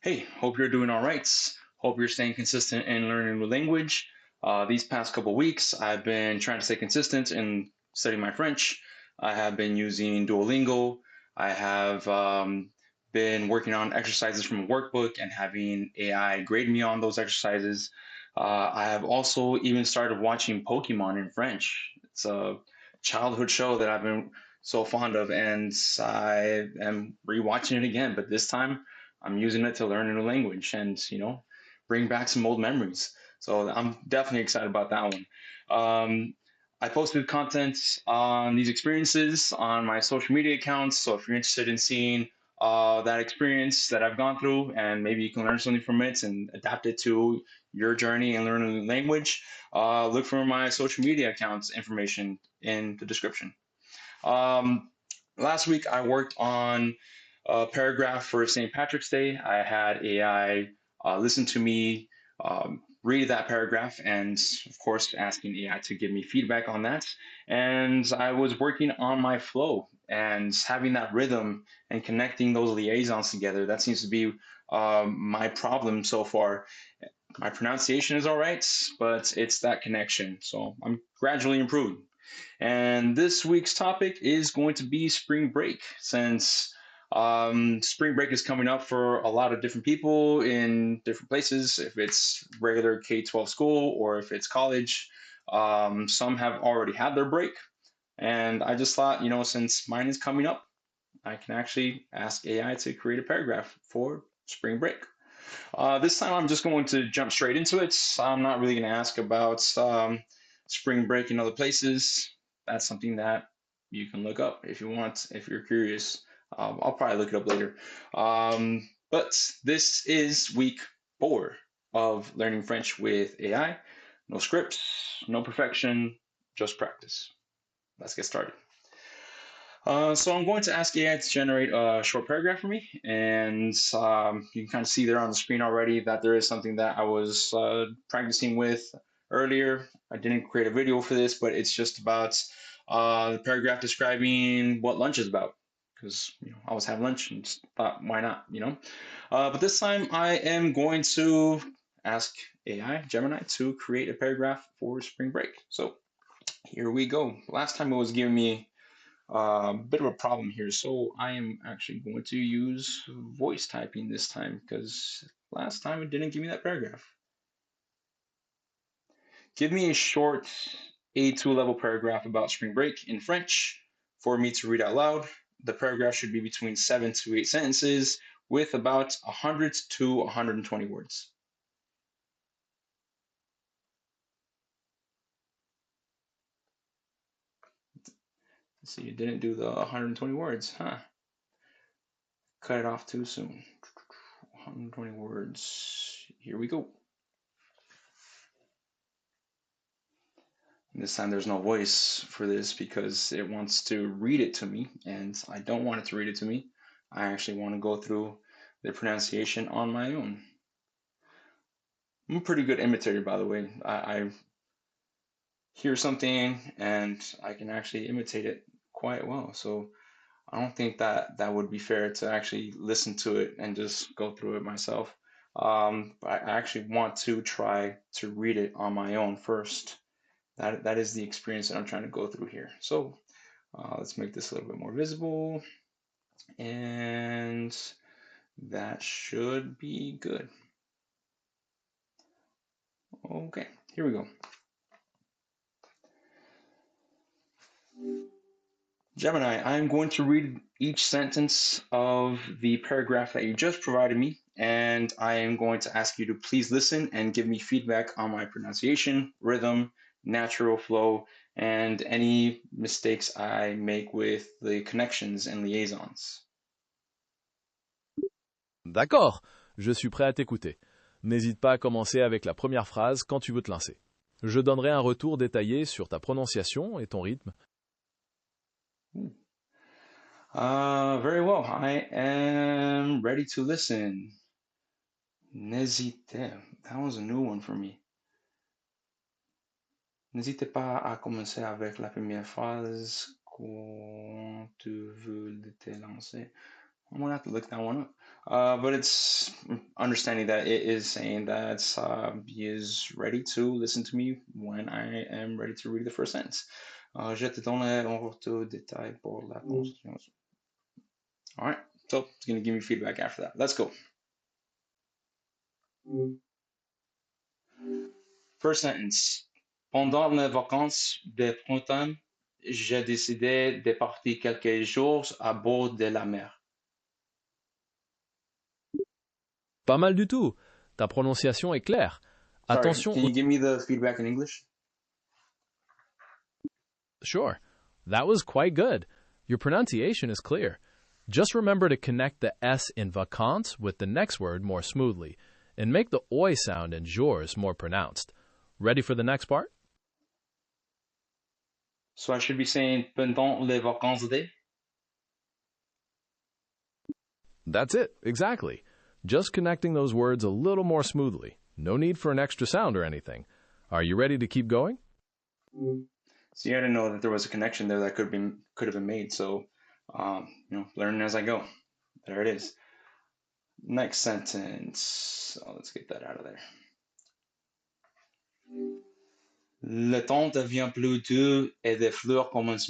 Hey, hope you're doing all right. Hope you're staying consistent in learning a new language. These past couple weeks, I've been trying to stay consistent in studying my French. I have been using Duolingo. I have been working on exercises from a workbook and having AI grade me on those exercises. I have also even started watching Pokemon in French. It's a childhood show that I've been so fond of, and I am rewatching it again, but this time I'm using it to learn a new language and bring back some old memories. So I'm definitely excited about that one. I posted content on these experiences on my social media accounts. So if you're interested in seeing that experience that I've gone through, and maybe you can learn something from it and adapt it to your journey and learn a new language, look for my social media accounts information in the description. Um, Last week, I worked on a paragraph for St. Patrick's Day. I had AI listen to me read that paragraph and, of course, asking AI to give me feedback on that. And I was working on my flow and having that rhythm and connecting those liaisons together. That seems to be my problem so far. My pronunciation is all right, but it's that connection. So I'm gradually improving. And this week's topic is going to be spring break, since spring break is coming up for a lot of different people in different places. If it's regular K-12 school or if it's college, some have already had their break. And I just thought, since mine is coming up, I can actually ask AI to create a paragraph for spring break. This time I'm just going to jump straight into it. I'm not really going to ask about spring break in other places. That's something that you can look up if you want, if you're curious. I'll probably look it up later. But this is week 4 of learning French with AI. No scripts, no perfection, just practice. Let's get started. So I'm going to ask AI to generate a short paragraph for me, and you can kind of see there on the screen already that there is something that I was practicing with earlier. I didn't create a video for this, but it's just about the paragraph describing what lunch is about, because I always have lunch and just thought, why not. But this time I am going to ask AI, Gemini, to create a paragraph for spring break. So here we go. Last time it was giving me bit of a problem here. So I am actually going to use voice typing this time because last time it didn't give me that paragraph. Give me a short A2 level paragraph about spring break in French for me to read out loud. The paragraph should be between 7 to 8 sentences with about 100 to 120 words. Let's see, you didn't do the 120 words, huh? Cut it off too soon. 120 words. Here we go. This time there's no voice for this because it wants to read it to me, and I don't want it to read it to me. I actually want to go through the pronunciation on my own. I'm a pretty good imitator, by the way. I hear something and I can actually imitate it quite well. So I don't think that that would be fair to actually listen to it and just go through it myself. I actually want to try to read it on my own first. That is the experience that I'm trying to go through here. So let's make this a little bit more visible, and that should be good. Okay, here we go. Gemini, I'm going to read each sentence of the paragraph that you just provided me, and I am going to ask you to please listen and give me feedback on my pronunciation, rhythm, natural flow, and any mistakes I make with the connections and liaisons. D'accord, je suis prêt à t'écouter. N'hésite pas à commencer avec la première phrase quand tu veux te lancer. Je donnerai un retour détaillé sur ta prononciation et ton rythme. Very well. I am ready to listen. N'hésitez. That was a new one for me. N'hésitez pas à commencer avec la première phrase quand tu veux te lancer. I'm gonna have to look that one up. But it's understanding that it is saying that he is ready to listen to me when I am ready to read the first sentence. Je te donne un retour détail pour la construction. All right, so it's gonna give me feedback after that. Let's go. First sentence. Pendant les vacances de printemps, j'ai décidé de partir quelques jours à bord de la mer. Pas mal du tout. Ta prononciation est claire. Sorry, Attention can you give me the feedback in English? Sure. That was quite good. Your pronunciation is clear. Just remember to connect the S in vacances with the next word more smoothly, and make the oi sound in jours more pronounced. Ready for the next part? So I should be saying pendant les vacances de. That's it, exactly. Just connecting those words a little more smoothly. No need for an extra sound or anything. Are you ready to keep going? See, I didn't know that there was a connection there that could have been made. So, learning as I go. There it is. Next sentence. So let's get that out of there. Le temps devient plus doux et des fleurs commencent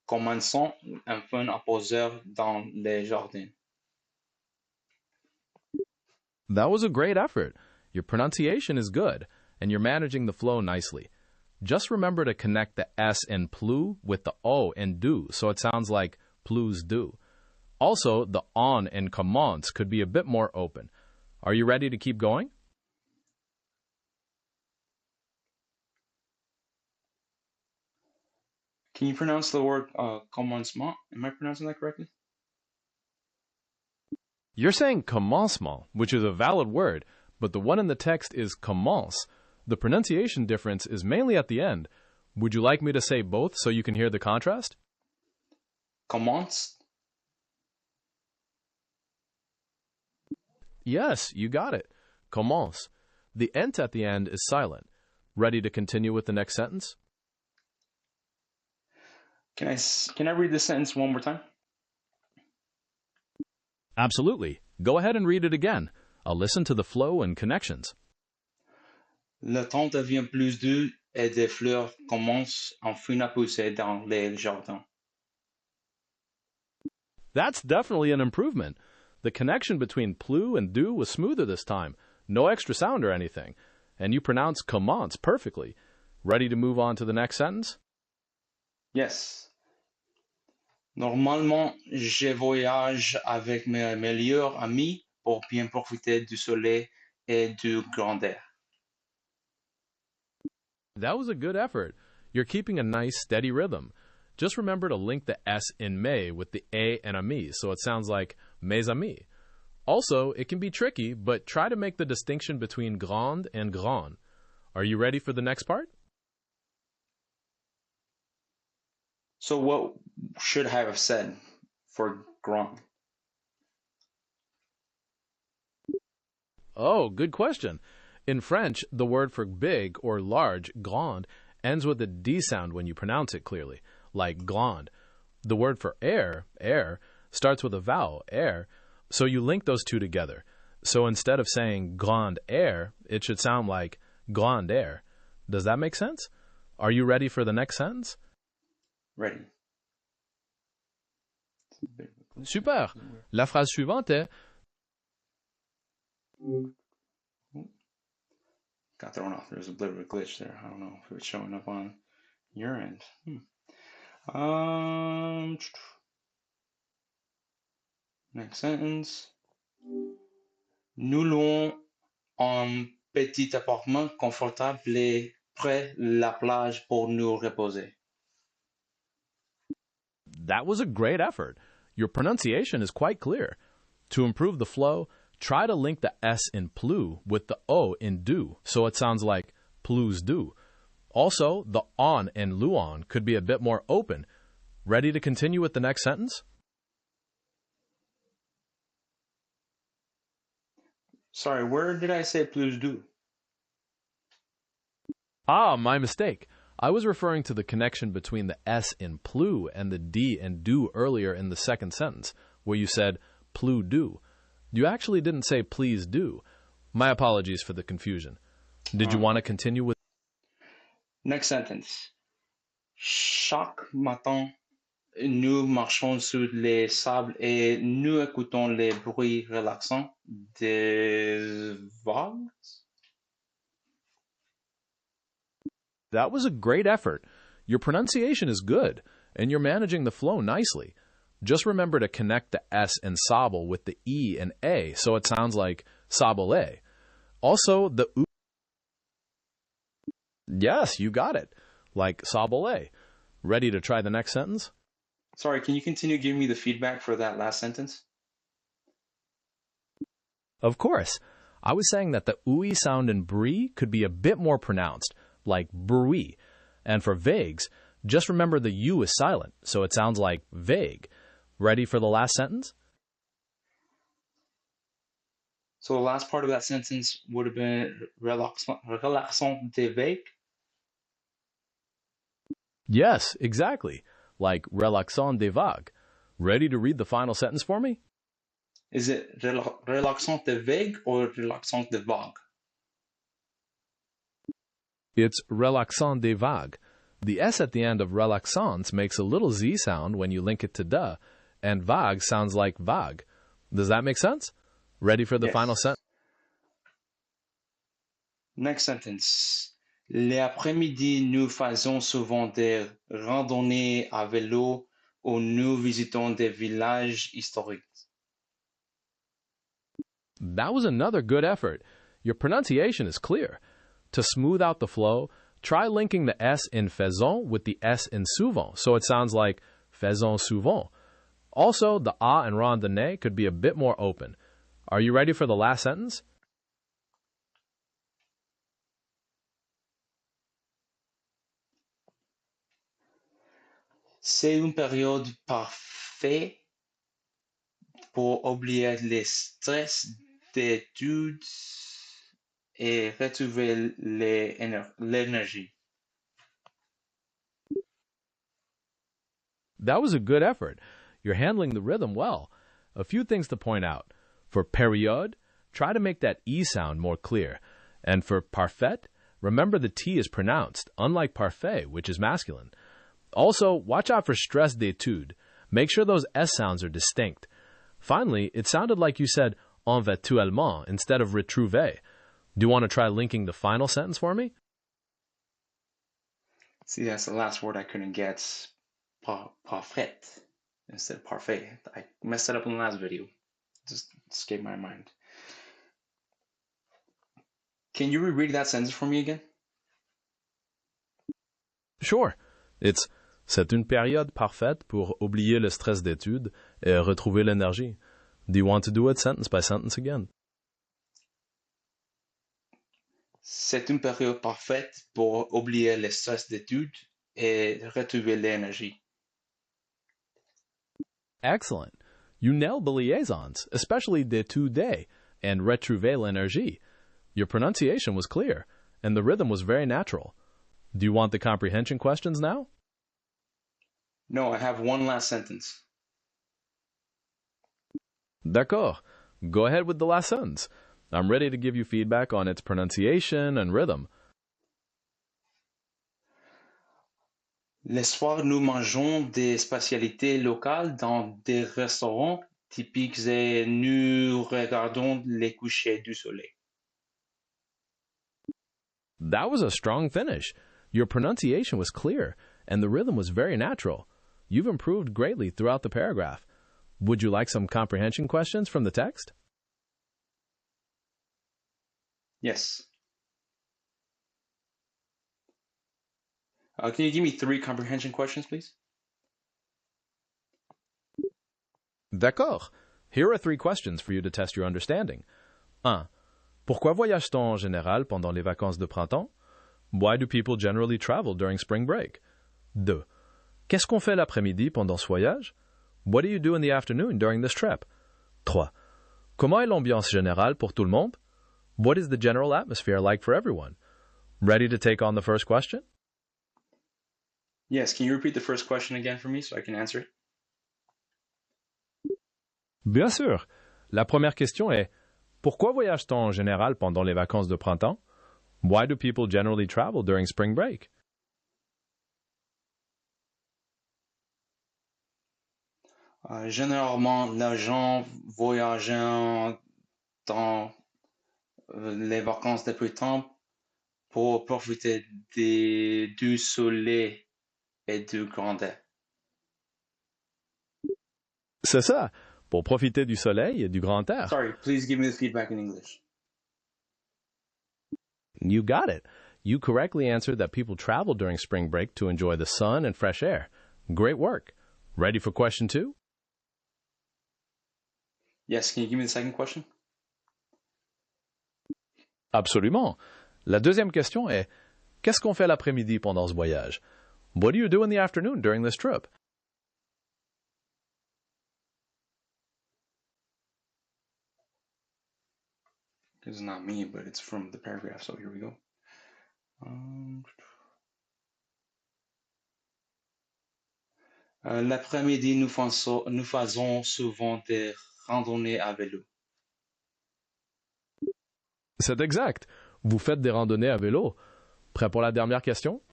enfin à pousser dans les jardins. That was a great effort. Your pronunciation is good, and you're managing the flow nicely. Just remember to connect the S in plus with the O in doux, so it sounds like plus doux. Also, the on in commencent could be a bit more open. Are you ready to keep going? Can you pronounce the word commencement? Am I pronouncing that correctly? You're saying commencement, which is a valid word, but the one in the text is commence. The pronunciation difference is mainly at the end. Would you like me to say both so you can hear the contrast? Commence? Yes, you got it. Commence. The ent at the end is silent. Ready to continue with the next sentence? Can I read this sentence one more time? Absolutely. Go ahead and read it again. I'll listen to the flow and connections. Le temps devient plus doux et des fleurs commencent enfin à pousser dans les jardins. That's definitely an improvement. The connection between plus and doux was smoother this time. No extra sound or anything. And you pronounce commence perfectly. Ready to move on to the next sentence? Yes. Normalement, je voyage avec mes meilleurs amis pour bien profiter du soleil et du grand air. That was a good effort. You're keeping a nice, steady rhythm. Just remember to link the S in mes with the A and amis, so it sounds like mes amis. Also, it can be tricky, but try to make the distinction between grande and grand. Are you ready for the next part? So what should I have said for grand? Oh, good question. In French, the word for big or large, grand, ends with a D sound when you pronounce it clearly, like grande. The word for air, starts with a vowel, air, so you link those two together. So instead of saying grand air, it should sound like grand air. Does that make sense? Are you ready for the next sentence? Ready. Super. La phrase suivante est Got thrown off. There's a bit of a glitch there. I don't know if it's showing up on your end. Next sentence. Nous louons un petit appartement confortable et près la plage pour nous reposer. That was a great effort. Your pronunciation is quite clear. To improve the flow, try to link the S in plus with the O in doux, so it sounds like plus doux. Also, the on in louons could be a bit more open. Ready to continue with the next sentence? Sorry, where did I say plus doux? Ah, my mistake. I was referring to the connection between the S in plus and the D in doux earlier in the second sentence. where you said plus do. You actually didn't say please do. My apologies for the confusion. Did you want to continue with? Next sentence. Chaque matin, nous marchons sur les sables et nous écoutons les bruits relaxants des vagues. That was a great effort. Your pronunciation is good, and you're managing the flow nicely. Just remember to connect the S in sable with the E and A so it sounds like sabolet. Also, the U. Yes, you got it. Like sabolet. Ready to try the next sentence? Sorry, can you continue giving me the feedback for that last sentence? Of course. I was saying that the OUI sound in brie could be a bit more pronounced, like bruit. And for vagues, just remember the U is silent, so it sounds like vague. Ready for the last sentence? So the last part of that sentence would have been relaxant des vagues. Yes, exactly. Like relaxant des vagues. Ready to read the final sentence for me? Is it relaxant des vagues or relaxant des vagues? It's relaxant des vagues. The S at the end of relaxant makes a little Z sound when you link it to de, and vague sounds like vague. Does that make sense? Ready for the final sentence? Next sentence. Les après-midi, nous faisons souvent des randonnées à vélo ou nous visitons des villages historiques. That was another good effort. Your pronunciation is clear. To smooth out the flow, try linking the S in faisons with the S in souvent, so it sounds like faisons souvent. Also, the A and randonnée could be a bit more open. Are you ready for the last sentence? C'est une période parfaite pour oublier les stress d'études et retrouver l'énergie. That was a good effort. You're handling the rhythm well. A few things to point out. For période, try to make that E sound more clear. And for parfait, remember the T is pronounced, unlike parfait, which is masculine. Also, watch out for stress d'études. Make sure those S sounds are distinct. Finally, it sounded like you said éventuellement instead of retrouver. Do you want to try linking the final sentence for me? See, that's the last word I couldn't get. Parfait instead of parfait. I messed it up in the last video. Just escaped my mind. Can you reread that sentence for me again? Sure. C'est une période parfaite pour oublier le stress d'études et retrouver l'énergie. Do you want to do it sentence by sentence again? C'est une période parfaite pour oublier le stress d'études et retrouver l'énergie. Excellent. You nailed the liaisons, especially d'études and retrouver l'énergie. Your pronunciation was clear, and the rhythm was very natural. Do you want the comprehension questions now? No, I have one last sentence. D'accord. Go ahead with the last sentence. I'm ready to give you feedback on its pronunciation and rhythm. Les soirs, nous mangeons des spécialités locales dans des restaurants typiques et nous regardons les couchers du soleil. That was a strong finish. Your pronunciation was clear, and the rhythm was very natural. You've improved greatly throughout the paragraph. Would you like some comprehension questions from the text? Yes. Can you give me 3 comprehension questions, please? D'accord. Here are 3 questions for you to test your understanding. 1. Pourquoi voyage-t-on en général pendant les vacances de printemps? Why do people generally travel during spring break? 2. Qu'est-ce qu'on fait l'après-midi pendant ce voyage? What do you do in the afternoon during this trip? 3. Comment est l'ambiance générale pour tout le monde? What is the general atmosphere like for everyone? Ready to take on the first question? Yes, can you repeat the first question again for me so I can answer it? Bien sûr. La première question est pourquoi voyage-t-on en général pendant les vacances de printemps? Why do people generally travel during spring break? Généralement, les gens voyagent dans les vacances de printemps pour profiter du soleil et du grand air. C'est ça, pour profiter du soleil et du grand air. Sorry, please give me the feedback in English. You got it. You correctly answered that people travel during spring break to enjoy the sun and fresh air. Great work. Ready for question 2? Yes, can you give me the second question? Absolument. La deuxième question est qu'est-ce qu'on fait l'après-midi pendant ce voyage? What do you do in the afternoon during this trip? This is not me, but it's from the paragraph, so here we go. L'après-midi, nous faisons souvent des randonnées à vélo. C'est exact. Vous faites des randonnées à vélo. Prêt pour la dernière question?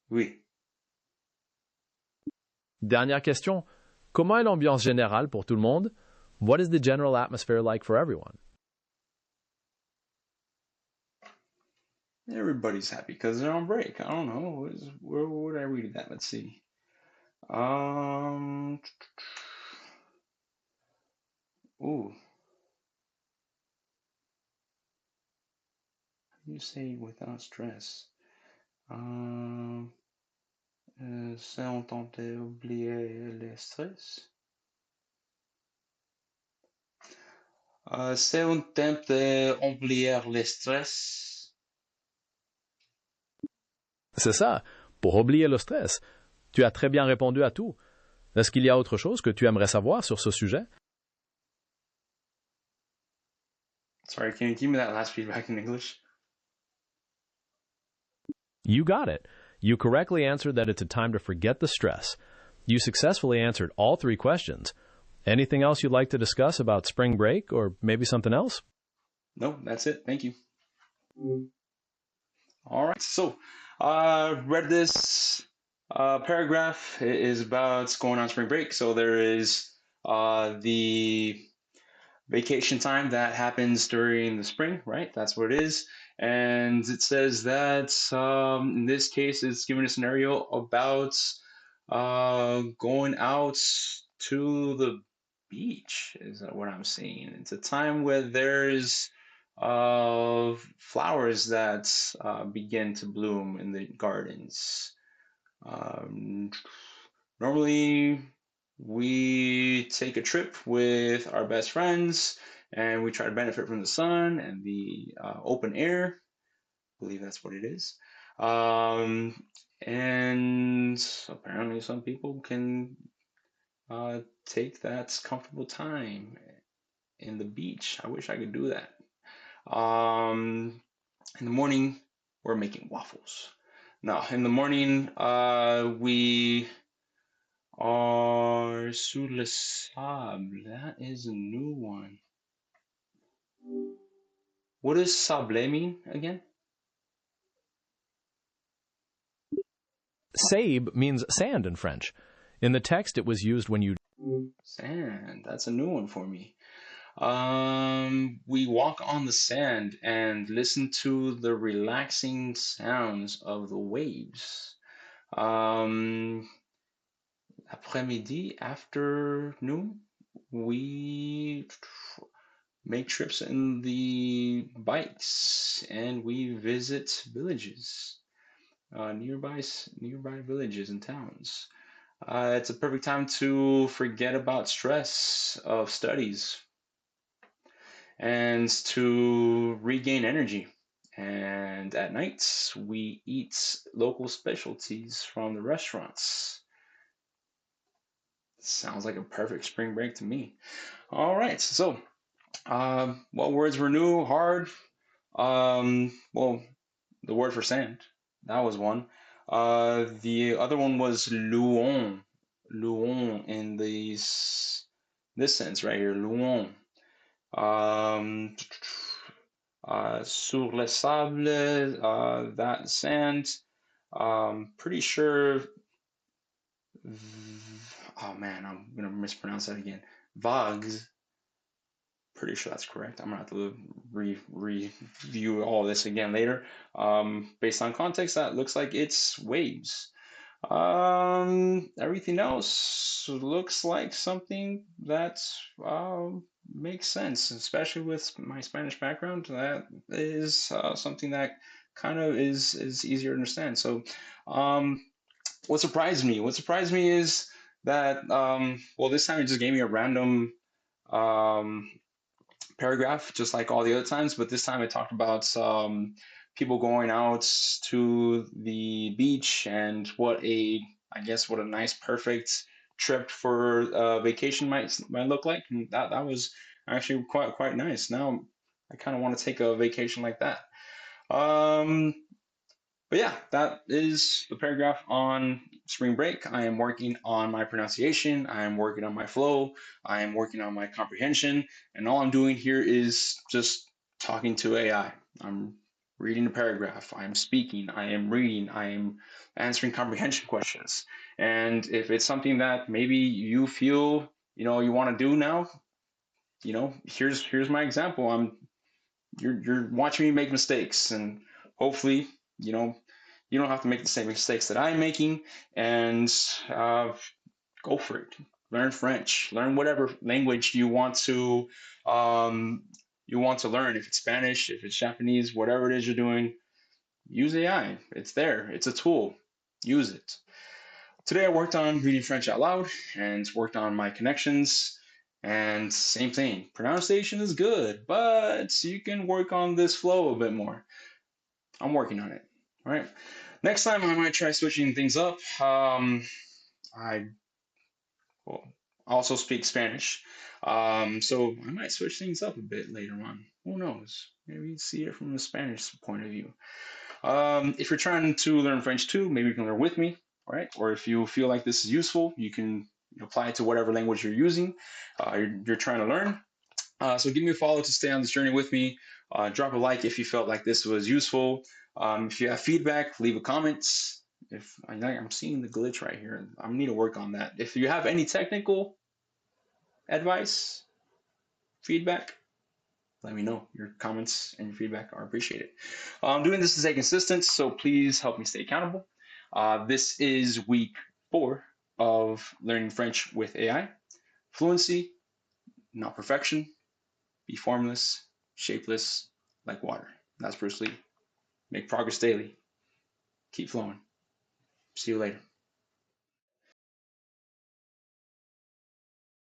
Oui. Dernière question. Comment est l'ambiance générale pour tout le monde? What is the general atmosphere like for everyone? Everybody's happy because they're on break. I don't know. Where would I read that? Let's see. Ooh. You say without stress. C'est un temps d'oublier le stress. C'est un temps d'oublier le stress. C'est ça, pour oublier le stress. Tu as très bien répondu à tout. Est-ce qu'il y a autre chose que tu aimerais savoir sur ce sujet? Sorry, can you give me that last feedback in English? You got it. You correctly answered that it's a time to forget the stress. You successfully answered all 3 questions. Anything else you'd like to discuss about spring break or maybe something else? No, that's it. Thank you. All right. So, read this paragraph. It is about going on spring break. So there is the vacation time that happens during the spring, right? That's what it is. And it says that in this case, it's given a scenario about going out to the beach, is what I'm seeing. It's a time where there's flowers that begin to bloom in the gardens. Um, Normally, we take a trip with our best friends and we try to benefit from the sun and the open air. I believe that's what it is. And apparently, some people can take that comfortable time in the beach. I wish I could do that. In the morning, we're making waffles. Now, in the morning, we are sur le sable. That is a new one. What does sable mean again? Sable means sand in French. In the text, it was used when you... Sand. That's a new one for me. We walk on the sand and listen to the relaxing sounds of the waves. Après-midi, afternoon, we make trips in the bikes and we visit villages, nearby villages and towns. It's a perfect time to forget about stress of studies and to regain energy. And at night, we eat local specialties from the restaurants. Sounds like a perfect spring break to me. All right, so what words were new, hard? Well, the word for sand, that was one. The other one was louons, louons in the this sentence right here, louons. Um, Sur le sable, that sand. Pretty sure. Oh man, I'm gonna mispronounce that again. Vagues. Pretty sure that's correct. I'm gonna have to review all this again later. Based on context, that looks like it's waves. Everything else looks like something that makes sense, especially with my Spanish background. That is something that kind of is easier to understand. So, um, what surprised me? What surprised me is that well, this time it just gave me a random um, paragraph, just like all the other times, but this time it talked about people going out to the beach and I guess, what a nice, perfect trip for vacation might look like, and that was actually quite nice. Now I kind of want to take a vacation like that. Um, but yeah, that is the paragraph on spring break. I am working on my pronunciation. I am working on my flow. I am working on my comprehension. And all I'm doing here is just talking to AI. I'm reading the paragraph. I am speaking. I am reading. I am answering comprehension questions. And if it's something that maybe you feel, you want to do now, here's my example. You're watching me make mistakes, and hopefully, you know, you don't have to make the same mistakes that I'm making, and uh, go for it. Learn French, learn whatever language um, you want to learn. If it's Spanish, if it's Japanese, whatever it is you're doing, use AI. It's there. It's a tool. Use it. Today I worked on reading French out loud and worked on my connections. And same thing, pronunciation is good, but you can work on this flow a bit more. I'm working on it. All right. Next time I might try switching things up. I well, also speak Spanish, so I might switch things up a bit later on. Who knows? Maybe see it from a Spanish point of view. If you're trying to learn French too, maybe you can learn with me, all right? Or if you feel like this is useful, you can apply it to whatever language you're using, you're trying to learn. So give me a follow to stay on this journey with me. Drop a like if you felt like this was useful. If you have feedback, leave a comment. If I'm seeing the glitch right here, I need to work on that. If you have any technical advice, feedback, let me know. Your comments and your feedback are appreciated. I'm doing this to stay consistent, so please help me stay accountable. This is week 4 of learning French with AI. Fluency, not perfection. Be formless, shapeless, like water. That's Bruce Lee. Make progress daily. Keep flowing. See you later.